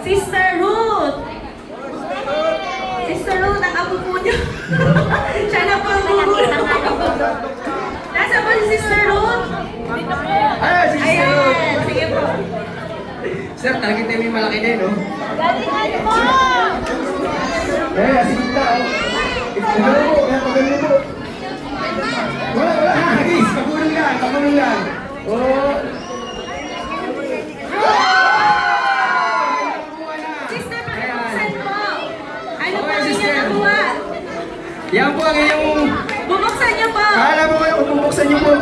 Sister Ruth. Sister Ruth, ang apo po niyo. Siya na po ang gugulo. Nasa po si Sister Ruth? Ah, si Sister Ruth. Ayan, sige po. Sir, target na yung malaki din, no? Galingan mo! Eh, sige ka, oh. Pagano mo, kaya pagano mo. Wala, hagis. Pagulong lang. Oh. Sister, pakibuksan mo. Ano Okay, po ang sister. inyong nakuha? Yan po ang iyong... Bubuksan niyo po. Kala mo kayo, bubuksan niyo po.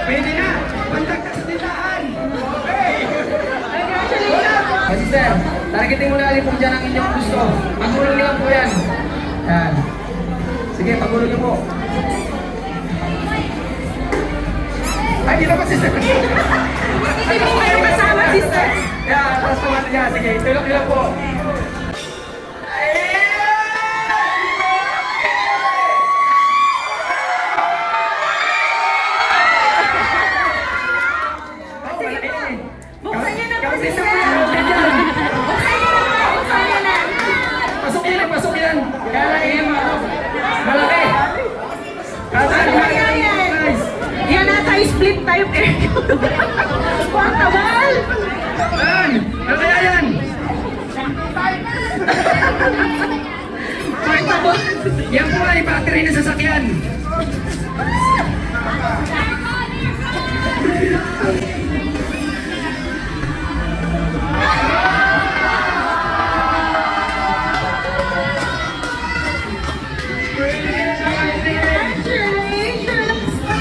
Pwede na. Kontak ka sa tindahan. Okay. Congratulations po. Ah, sister, targetin mo na alin kung dyan ang inyong gusto. Pagulong niyo lang po yan. Yan. Sige, pagulong niyo po. Ay, di na ba, sister? Hindi po kayo kasama, sister. Yan, tapos naman yan. Sige, tulog niyo lang po. Buksan niyo na po, Kasi sister. sa Buksan niyo na po. Buksan niyo na. Pasok yan. Kaya lang eh, malaki. Kasi Ayan. Yan ata yung split type aircon. Portable. Yan! Ano kaya yan? Portable. Yan po ay battery na sasakyan. Congratulations po.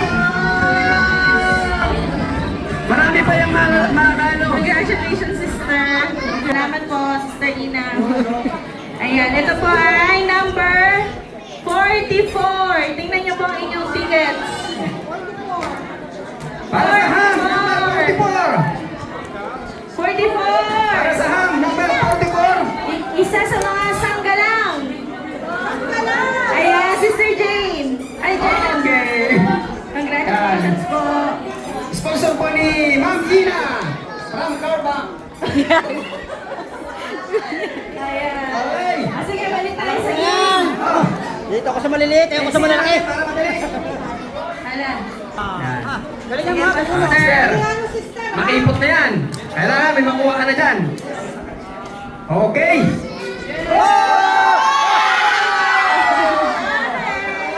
Marami pa yung makakalo. Congratulations, sister. Salamat po, Sister Ina. Ayan, ito po ay number 44. Tingnan niyo po ang inyong tickets. Para sa ham, number 44. 44. Para sa ham, number 44. Isa sa mga sanggalang. Ayan, Sister Jane. Ay, Jane. Okay. Congratulations po. Sponsor po ni Ma'am Ina from Carbank. Ayan. Okay. Sige, balik tayo sa game. Oh, Dito ako sa maliliit, ayoko sa malalaki. para madali. Alam. Yan. Galingan mo, Sir, makiipot na yan. Kailangan may makuha ka na dyan. Okay.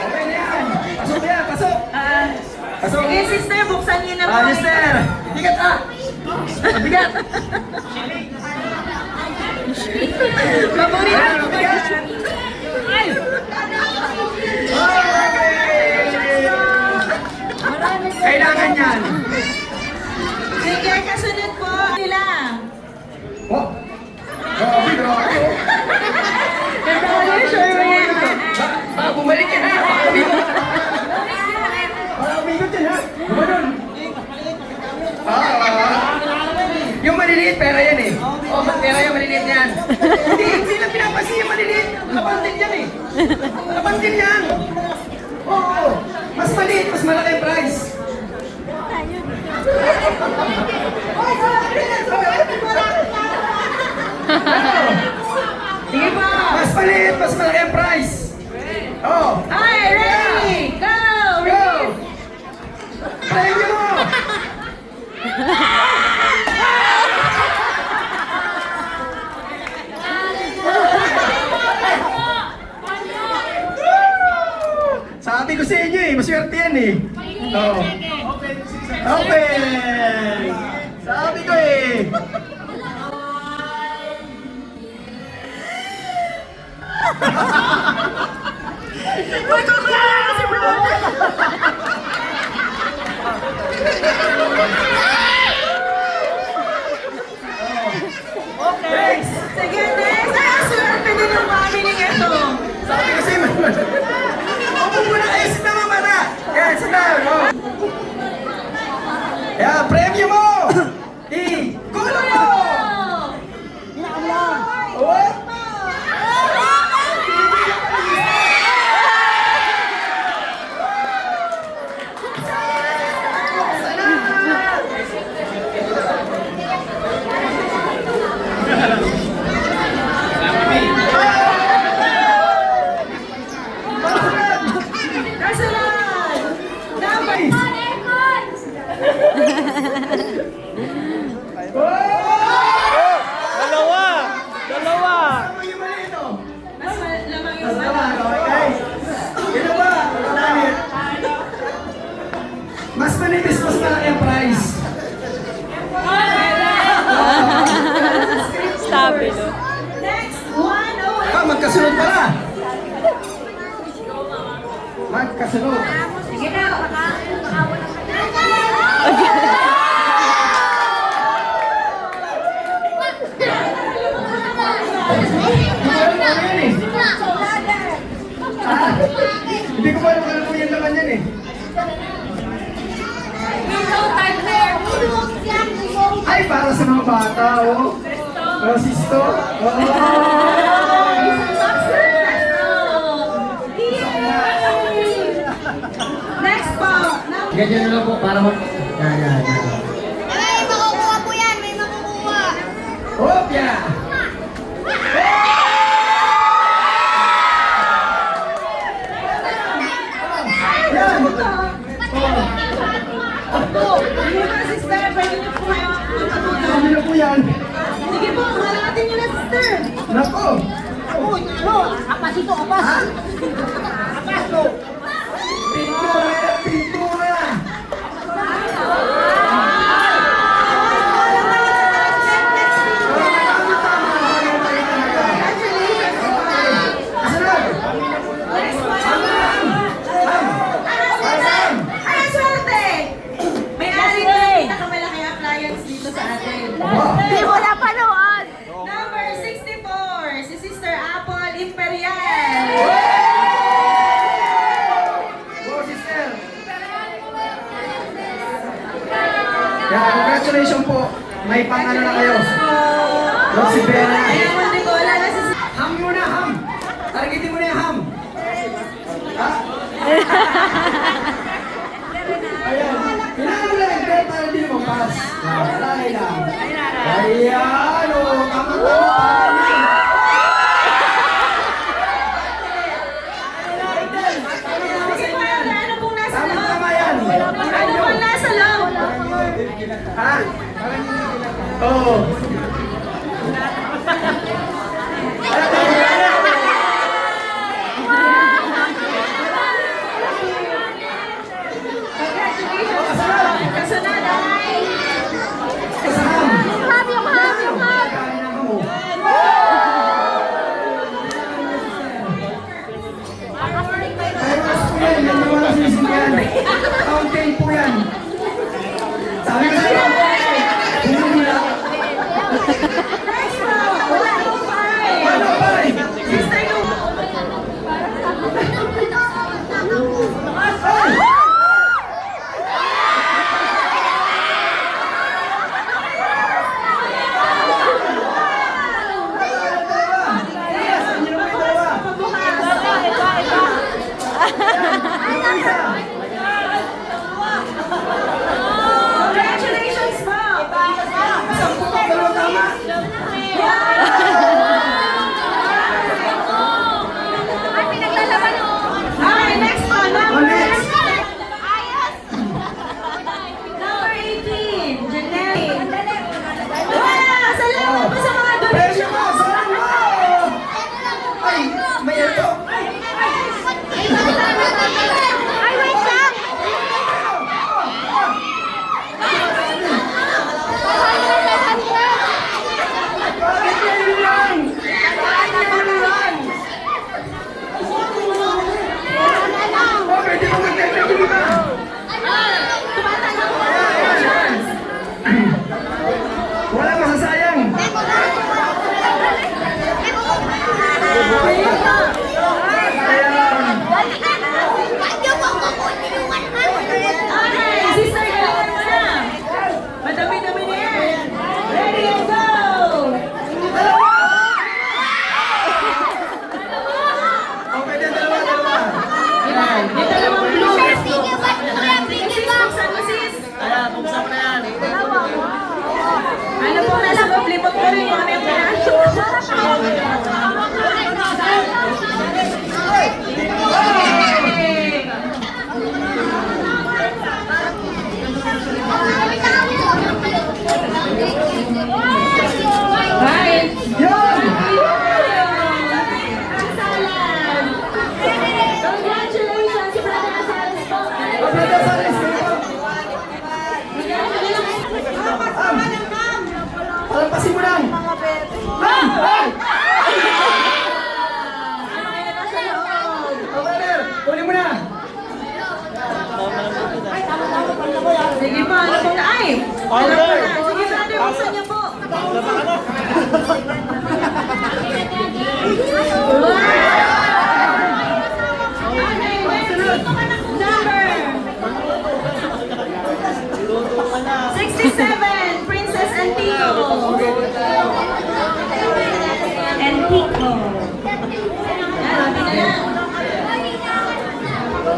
Okay na yan. Pasok na yan, pasok. Pasok. Sige, sister, buksan niyo na po. Ah, sister. Bigat ah. Bigat. Paborito Ayan, ko bigat. yan. Okay. Kailangan yan. Sige, kasunod po. Sila. Oh. Oh, bigro. Congratulations. Baka bumalik yan ha. Baka umigot. Baka umigot yan ha. Gumanon. Yung maliliit, pera yan eh. Oh, pera yung maliliit yan. Hindi lang pinapansin yung maliliit. Nakapantin yan eh. Nakapantin yan. Oo. Mas maliit, mas malaki yung price. Sige po. Mas maliit, mas malaki ang price. Oh. Hi, ready? Go! Go! Thank you mo! Sabi ko sa inyo eh, maswerte yan eh. Oh. Open! Sabi ko eh. Magkukulala si bro! Thanks! Sige, next. Ay, swerte din yung family ito. Sabi ko sa inyo, opo muna kayo sa mga mata. Yan, sa tao. Oh. Yan, premyo mo! Gulo mo! Oh! At kasunod. Sige na. Hindi ko pa alam ano po yung laman yan eh. Ay, para sa mga bata, oh. Rosisto. Oh. Next po. Ganyan na lang po para mag... Yan. May makukuha po yan, may makukuha. Hopya! Yan! Sige po, sister. Pwede niyo po kayo matutunan. Sabi na po yan. Sige po, malakatin niyo na, sister. Nako! Uy, ano? Apas ito, apas. Apas to. Pintura! Ay, swerte! May-ari ko ng pinakamalaki appliance dito sa atin. Hindi ko napanood. Number 64, si Sister Apple Imperial. Wow, sister! Yeah, congratulations po. May pang-ano na kayo. Rosie Bella. Ayan, hindi ko wala na si Ham muna, ham! Targetin mo na yung ham! Ha? Ayan. Kailangan mo lang yung bell para hindi lumampas. Aray lang. Ayan, o. Tama-tama. Sige po, ano pong nasa loob? Tama-tama yan. Ano pong nasa loob? Ha? Oo. Congratulations po. Kasunod ay Ham. Ham, yung ham, yung ham. Kain ng ham, o. Ayos po yan. Yan yung wala sinising yan. Fountain po yan. Sabi ko sa'yo. Hindi na. Order! Sige, brother, buksan niyo po. Number 67, Princess Antico. Antico.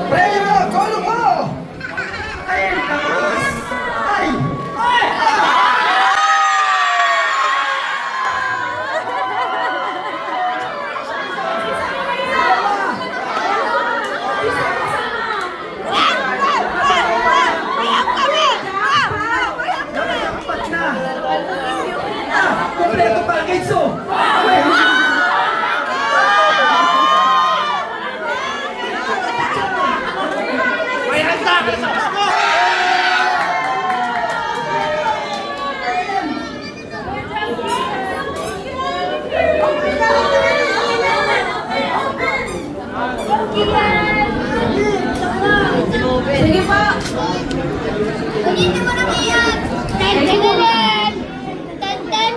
Premyo! Tulong mo! Ay, takas! Ay! Dapat na! Kompleto package oh! Sige po. Ulitin mo naman yan. Ten, ten, ten. Ten, ten.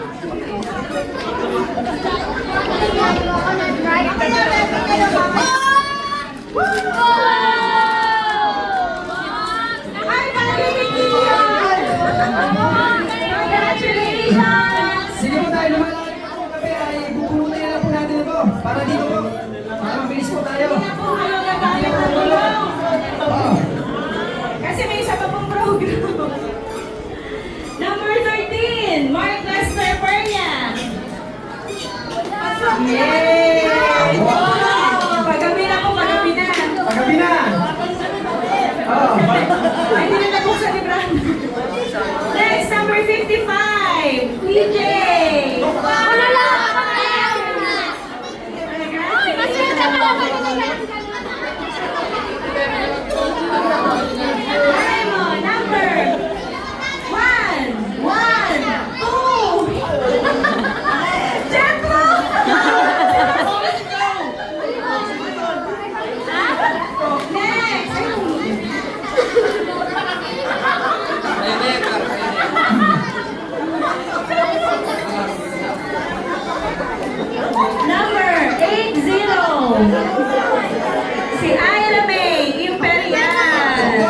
Ay, naliligiyan! Congratulations! Sige po tayo, lumalaki po ang kape ay bubunutin na lang po natin ito. Para dito po. Para mabilis po tayo. Po, ano gagamit ng tulong? Oh. Kasi may isa pa pong program. Number 13, Mark Lester Pernia. Yay! Wow! Pagabi na po, pagabi na. Pagabi na. Oh. Ay, hindi na nabuksan ni Brando. Next, number 55, PJ. Ano lang? Diamond, number 1, 2. Jetro! Number 80. Si Ira May Imperial.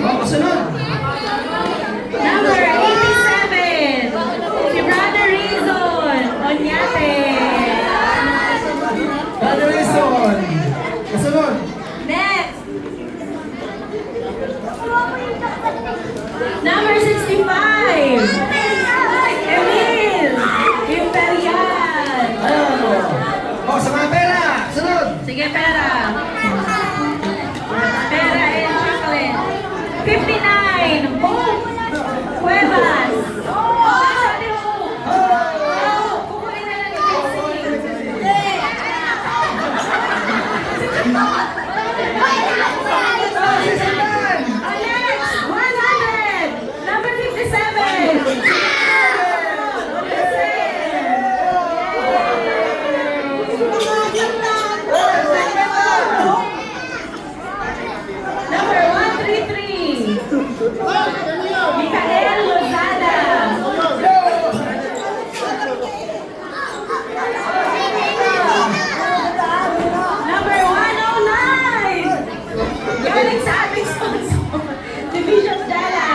Oh, kasunod. Number 87. Si Brother Rizon Onyate. Brother Wilson. Kasunod. Next. Number 65. Emil Imperial. Oh, sa mga pera. Kasunod. Sige, pera. Pera and chocolate. 59. Boom! Cuevas. Oh, sabi mo. Oh, kukunin na lang ni Sisipan. Alex, 100. Number 57. Number 133. Micael Lozada. Number 109. Galing sa ating sponsor. Division Dala.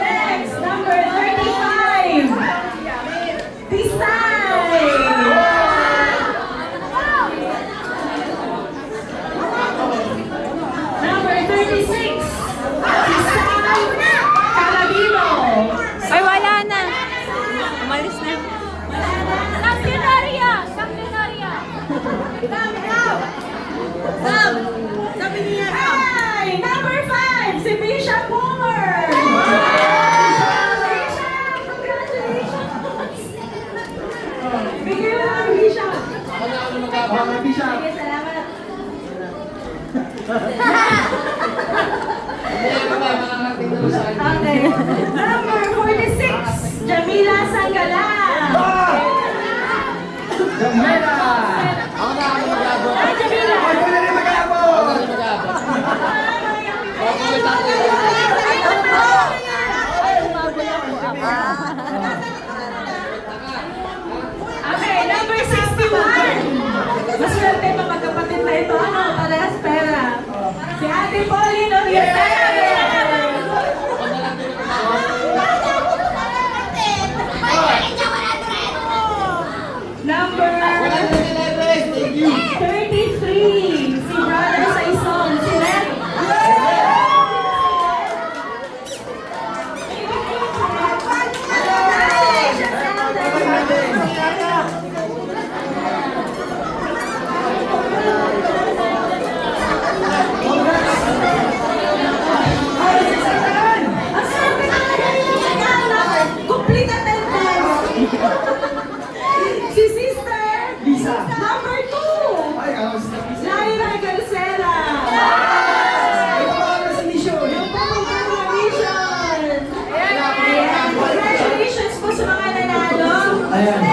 Next, number 35. Tisay. Number 36. Tisay Calabino. Ay, wala na. Umalis na. Sakyonaria! Sakyonaria! Sabi niya. Ay, number 5. Si Bishop Moore. Bishop, congratulations. Bigyan mo ng Bishop. Oh, may Bishop. Sige, salamat. Okay. Number 46, Jamila Sangala. Jamela. Ay, Jamila. Oh, ikaw na rin mag-aabot. Okay, number 61. Maswerte pa magkapatid na ito. Ano? Parehas pera. Si Ate Pauline Oriental. Number 33. Si Brother Saison. Si Red. Ang sabi na complete attendance. Si Sister Lisa. number 2. Ay, si Laila Garcela. Ito ba ang resignation? Yung congratulations. Ayan. Congratulations po sa mga nanalo. Ayan.